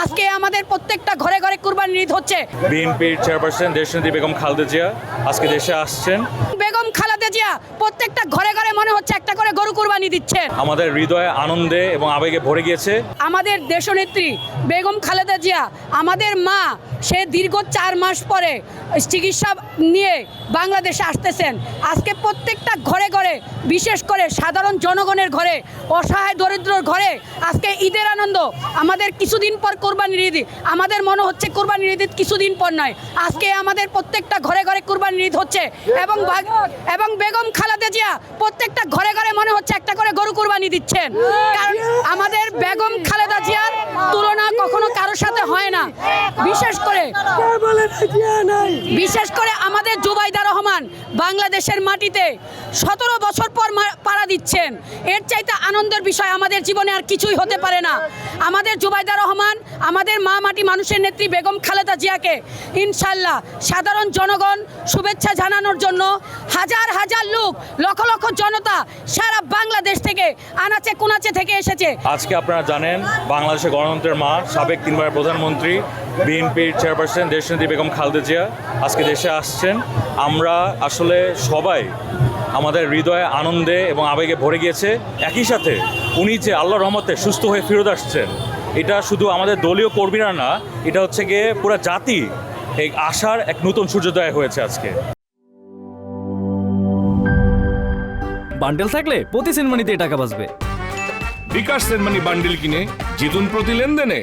আজকে আমাদের প্রত্যেকটা ঘরে ঘরে কুরবানির ঈদ হচ্ছে। বিএনপির চেয়ারপারসন দেশনেত্রী বেগম খালেদা জিয়া আজকে দেশে আসছেন। বেগম খালেদা জিয়া প্রত্যেকটা ঘরে ঘরে মনে হচ্ছে একটা করে গরু কুরবানি দিচ্ছেন। আমাদের হৃদয়ে আনন্দে এবং আবেগে ভরে গিয়েছে। আমাদের দেশনেত্রী বেগম খালেদা জিয়া, আমাদের মা, সে দীর্ঘ 4 মাস পরে চিকিৎসা নিয়ে বাংলাদেশে আসতেছেন। আজকে প্রত্যেকটা ঘরে ঘরে, বিশেষ করে সাধারণ জনগণের ঘরে, অসহায় দরিদ্রর ঘরে আজকে ঈদের আনন্দ। আমাদের কিছুদিন পর কোরবানির ঈদ, আমাদের মনে হচ্ছে কোরবানির ঈদ কিছুদিন পর নয়, আজকে আমাদের প্রত্যেকটা ঘরে ঘরে কোরবানির ঈদ হচ্ছে। এবং বেগম খালেদা জিয়া প্রত্যেকটা ঘরে ঘরে মনে হচ্ছে একটা করে গরু কোরবানি দিচ্ছেন। কারণ আমাদের বেগম খালেদা জিয়ার তুলনা কখনো কারোর সাথে হয় না। বিশেষ করে আমাদের জুবাইদা রহমান বাংলাদেশের মাটিতে 17 বছর পর পাড়া দিচ্ছেন। এর চাইতে আনন্দের বিষয় আমাদের জীবনে আর কিছুই হতে পারে না। আমাদের জুবাইদা রহমান, আমাদের মা মাটি মানুষের নেত্রী বেগম খালেদা জিয়াকে ইনশাল্লাহ সাধারণ জনগণ শুভেচ্ছা জানানোর জন্য হাজার হাজার লোক, লক্ষ লক্ষ জনতা সারা বাংলাদেশ থেকে, আনাচে কোনাচে থেকে এসেছে। আজকে আপনারা জানেন বাংলাদেশের গণতন্ত্রের মা, সাবেক 3বার প্রধানমন্ত্রী, বিএনপির চেয়ারপারসন দেশনেত্রী বেগম খালেদা জিয়া আজকে দেশে আসছেন। আমরা আসলে সবাই আমাদের হৃদয়ে আনন্দে এবং আবেগে ভরে গিয়েছে। একই সাথে উনি যে আল্লাহর রহমতে সুস্থ হয়ে ফেরত আসছেন, এটা শুধু আমাদের দলীয় কর্মীরা না, এটা হচ্ছে গিয়ে পুরো জাতি এই আশার এক নতুন সূর্যোদয় হয়েছে আজকে। বান্ডেল থাকলে প্রতি সেনমানিতে টাকা বাঁচবে। বিকাশ সেনমানি বান্ডিল কিনে জিতুন প্রতি লেনদেনে।